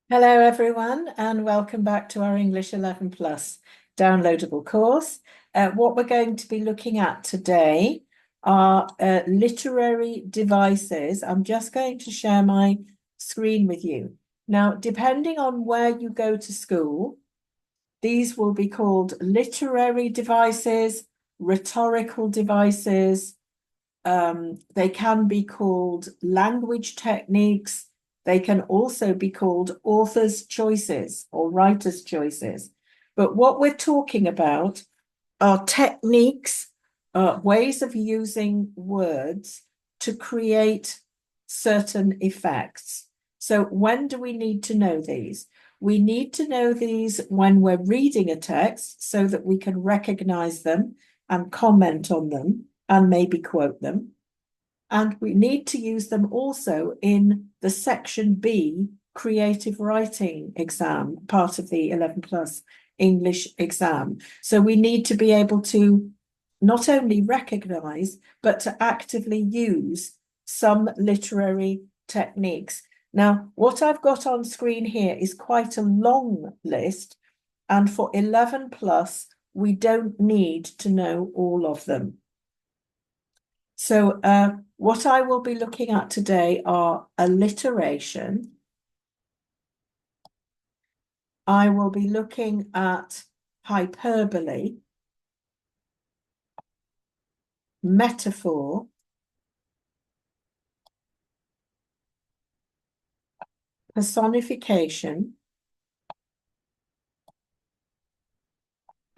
Hello, everyone, and welcome back to our English 11 Plus downloadable course. What we're going to be looking at today are literary devices. I'm just going to share my screen with you. Now, depending on where you go to school, these will be called literary devices, rhetorical devices. They can be called language techniques. They can also be called author's choices or writer's choices. But what we're talking about are techniques, ways of using words to create certain effects. So when do we need to know these? We need to know these when we're reading a text so that we can recognize them and comment on them and maybe quote them. And we need to use them also in the section B creative writing exam, part of the 11 plus English exam. So we need to be able to not only recognize, but to actively use some literary techniques. Now, what I've got on screen here is quite a long list. And for 11 plus, we don't need to know all of them. So what I will be looking at today are alliteration. I will be looking at hyperbole, metaphor, personification,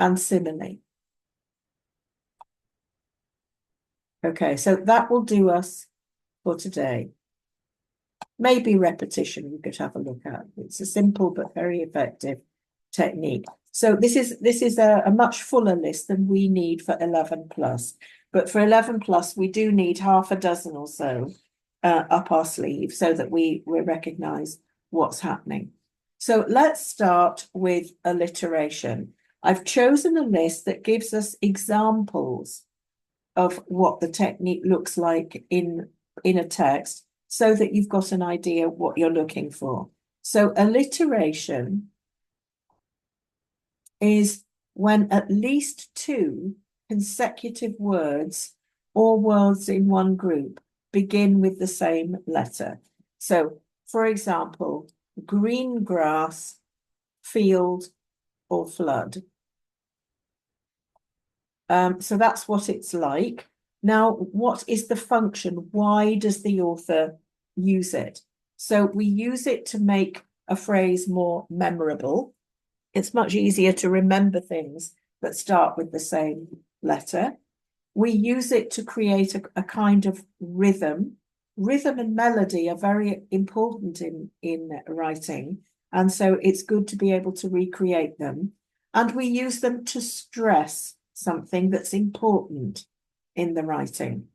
and simile. Okay, so that will do us for today. Maybe repetition we could have a look at. It's a simple but very effective technique. So this is a much fuller list than we need for 11 plus. But for 11 plus, we do need half a dozen or so up our sleeve so that we recognize what's happening. So let's start with alliteration. I've chosen a list that gives us examples of what the technique looks like in a text so that you've got an idea what you're looking for. So alliteration is when at least two consecutive words or words in one group begin with the same letter. So, for example, green grass, field, or flood. So that's what it's like. Now, what is the function? Why does the author use it? So we use it to make a phrase more memorable. It's much easier to remember things that start with the same letter. We use it to create a kind of rhythm. Rhythm and melody are very important in writing, and so it's good to be able to recreate them. And we use them to stress something that's important in the writing.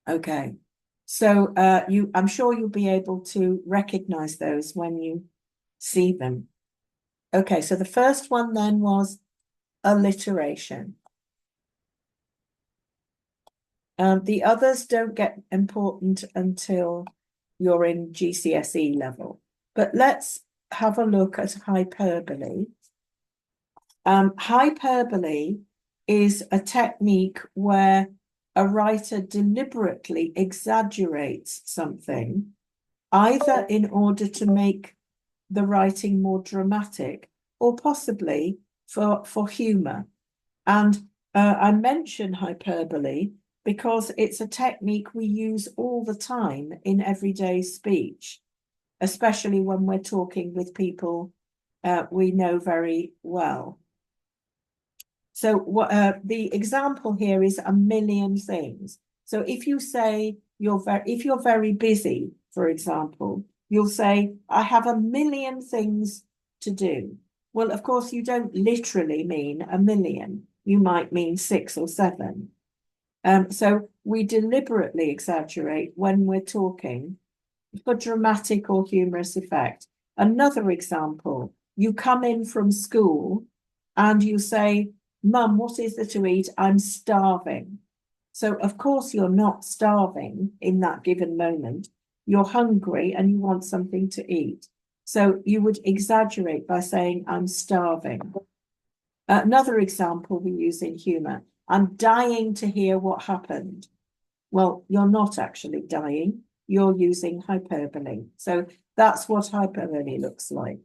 Okay, so I'm sure you'll be able to recognize those when you see them. Okay, so the first one then was alliteration. The others don't get important until you're in GCSE level. But let's have a look at hyperbole. Hyperbole is a technique where a writer deliberately exaggerates something, either in order to make the writing more dramatic or possibly for humor. And I mention hyperbole because it's a technique we use all the time in everyday speech, especially when we're talking with people we know very well. So what the example here is a million things. So if you say if you're very busy, for example, you'll say, I have a million things to do. Well, of course, you don't literally mean a million. You might mean 6 or 7. So we deliberately exaggerate when we're talking for dramatic or humorous effect. Another example, you come in from school and you say, Mum, what is there to eat? I'm starving. So, of course, you're not starving in that given moment. You're hungry and you want something to eat. So you would exaggerate by saying, I'm starving. Another example we use in humor, I'm dying to hear what happened. Well, you're not actually dying, you're using hyperbole. So that's what hyperbole looks like.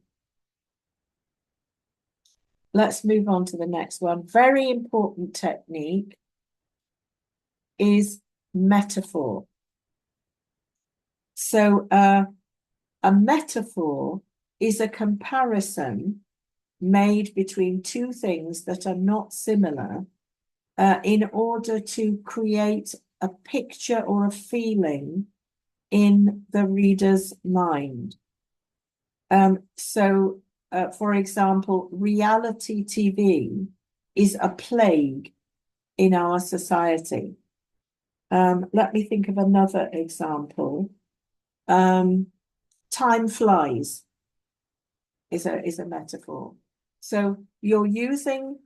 Let's move on to the next one. Very important technique is metaphor. So a metaphor is a comparison made between two things that are not similar in order to create a picture or a feeling in the reader's mind. For example, reality TV is a plague in our society. Let me think of another example. Time flies is a metaphor. So you're using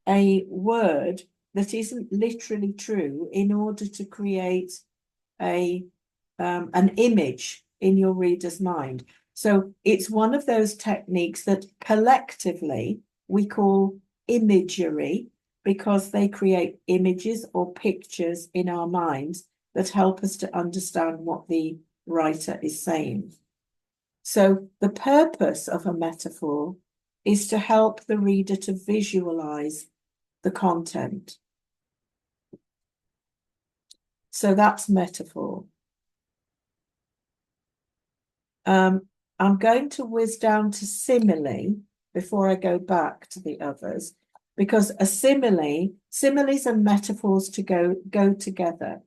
a word that isn't literally true in order to create an image in your reader's mind. So it's one of those techniques that collectively we call imagery, because they create images or pictures in our minds that help us to understand what the writer is saying. So the purpose of a metaphor is to help the reader to visualize the content. So that's metaphor. I'm going to whiz down to simile before I go back to the others, because a similes and metaphors to go together.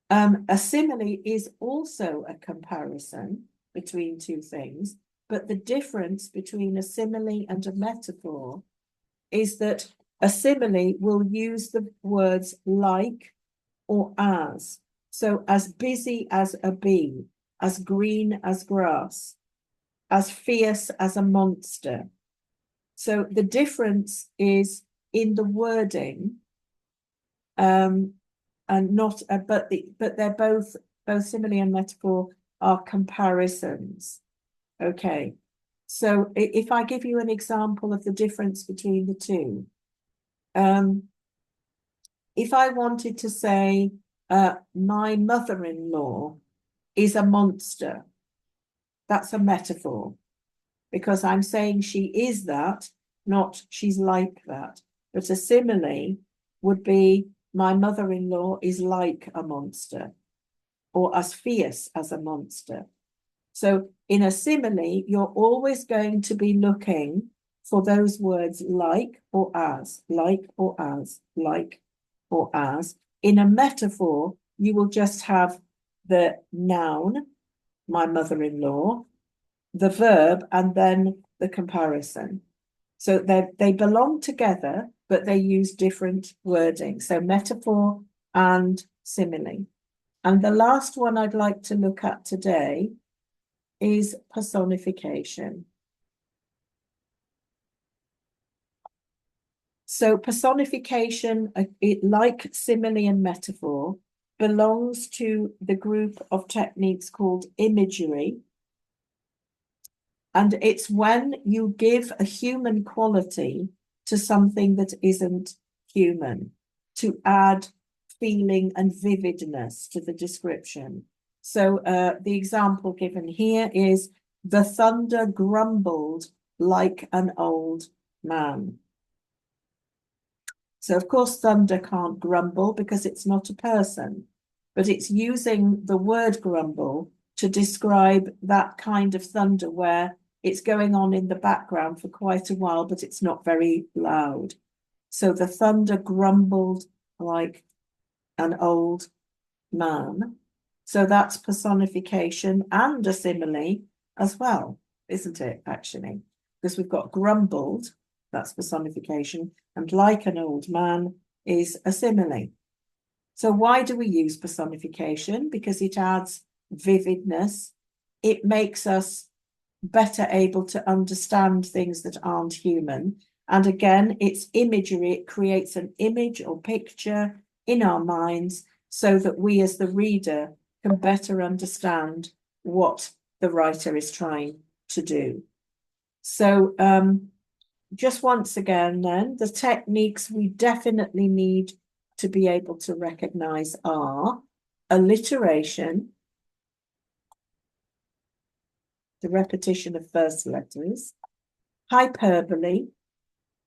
A simile is also a comparison between two things, but the difference between a simile and a metaphor is that a simile will use the words like or as. So as busy as a bee, as green as grass, as fierce as a monster. So the difference is in the wording, and not, but they're both simile and metaphor are comparisons. Okay, so if I give you an example of the difference between the two, if I wanted to say, my mother-in-law is a monster, that's a metaphor, because I'm saying she is that, not she's like that. But a simile would be, my mother-in-law is like a monster, or as fierce as a monster. So in a simile, you're always going to be looking for those words like or as, like or as, like or as. In a metaphor, you will just have the noun, my mother-in-law, the verb, and then the comparison. So they belong together, but they use different wording. So metaphor and simile. And the last one I'd like to look at today is personification. So personification, like simile and metaphor, belongs to the group of techniques called imagery. And it's when you give a human quality to something that isn't human, to add feeling and vividness to the description. So the example given here is, the thunder grumbled like an old man. So of course thunder can't grumble because it's not a person, but it's using the word grumble to describe that kind of thunder where it's going on in the background for quite a while, but it's not very loud. So the thunder grumbled like an old man. So that's personification and a simile as well, isn't it, actually? Because we've got grumbled, that's personification, and like an old man is a simile. So why do we use personification? Because it adds vividness. It makes us better able to understand things that aren't human. And again, it's imagery. It creates an image or picture in our minds so that we as the reader can better understand what the writer is trying to do. So just once again, then, the techniques we definitely need to be able to recognize are alliteration, the repetition of first letters, hyperbole,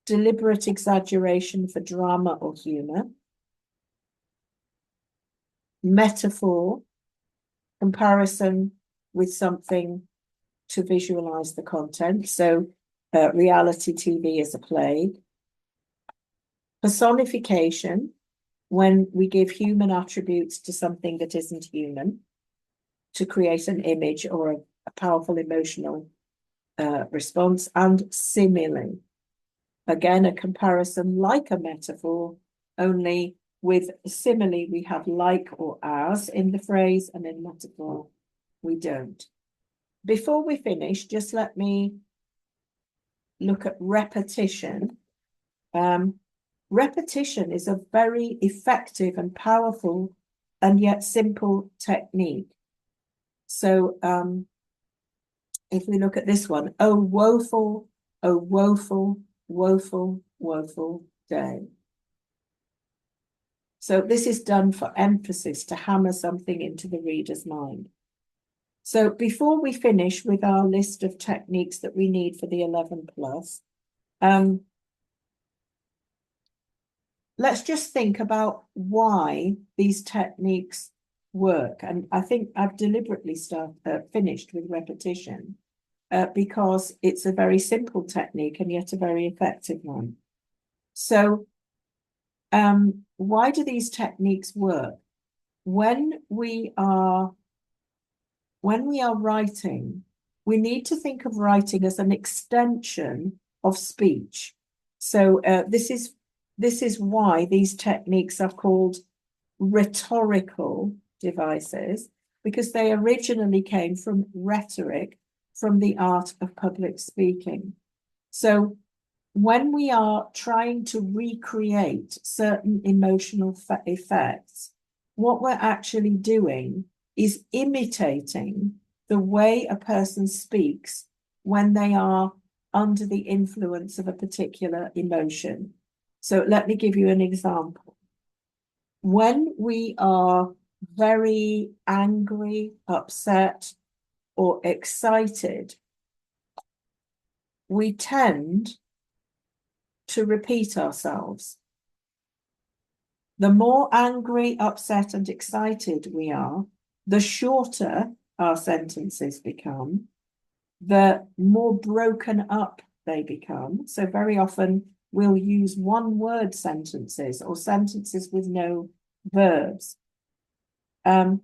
deliberate exaggeration for drama or humor, metaphor, comparison with something to visualize the content. So reality TV is a play. Personification, when we give human attributes to something that isn't human to create an image or a powerful emotional response. And simile, again, a comparison like a metaphor, only with simile we have like or as in the phrase, and in metaphor we don't. Before we finish, just let me look at repetition. Repetition is a very effective and powerful and yet simple technique. So if we look at this one, oh woeful, woeful, woeful day. So this is done for emphasis, to hammer something into the reader's mind. So before we finish with our list of techniques that we need for the 11 plus, let's just think about why these techniques work. And I think I've deliberately finished with repetition because it's a very simple technique and yet a very effective one. So why do these techniques work? When we are writing, we need to think of writing as an extension of speech. So this is why these techniques are called rhetorical devices, because they originally came from rhetoric, from the art of public speaking. So when we are trying to recreate certain emotional effects, what we're actually doing is imitating the way a person speaks when they are under the influence of a particular emotion. So let me give you an example. When we are very angry, upset, or excited, we tend to repeat ourselves. The more angry, upset, and excited we are, the shorter our sentences become, the more broken up they become. So very often we'll use one-word sentences or sentences with no verbs. And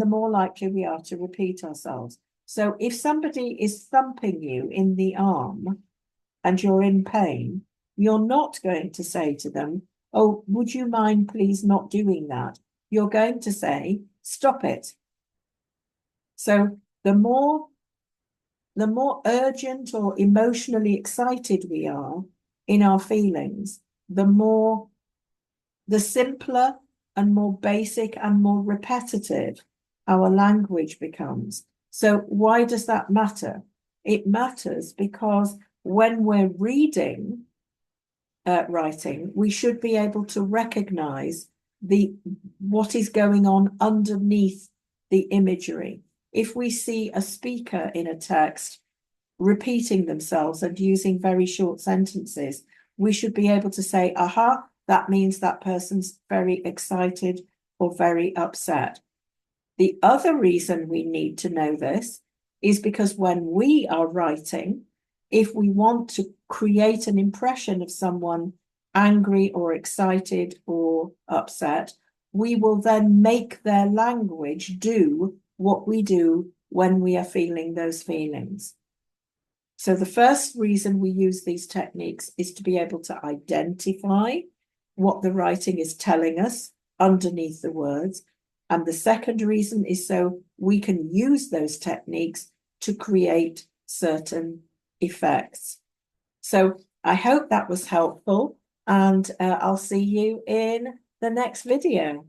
the more likely we are to repeat ourselves. So if somebody is thumping you in the arm and you're in pain, you're not going to say to them, oh, would you mind please not doing that? You're going to say, stop it. So the more urgent or emotionally excited we are in our feelings, the simpler and more basic and more repetitive our language becomes. So why does that matter? It matters because when we're reading writing, we should be able to recognize what is going on underneath the imagery. If we see a speaker in a text repeating themselves and using very short sentences, we should be able to say, aha, that means that person's very excited or very upset. The other reason we need to know this is because when we are writing, if we want to create an impression of someone angry or excited or upset, we will then make their language do what we do when we are feeling those feelings. So the first reason we use these techniques is to be able to identify what the writing is telling us underneath the words. And the second reason is so we can use those techniques to create certain effects. So I hope that was helpful, and I'll see you in the next video.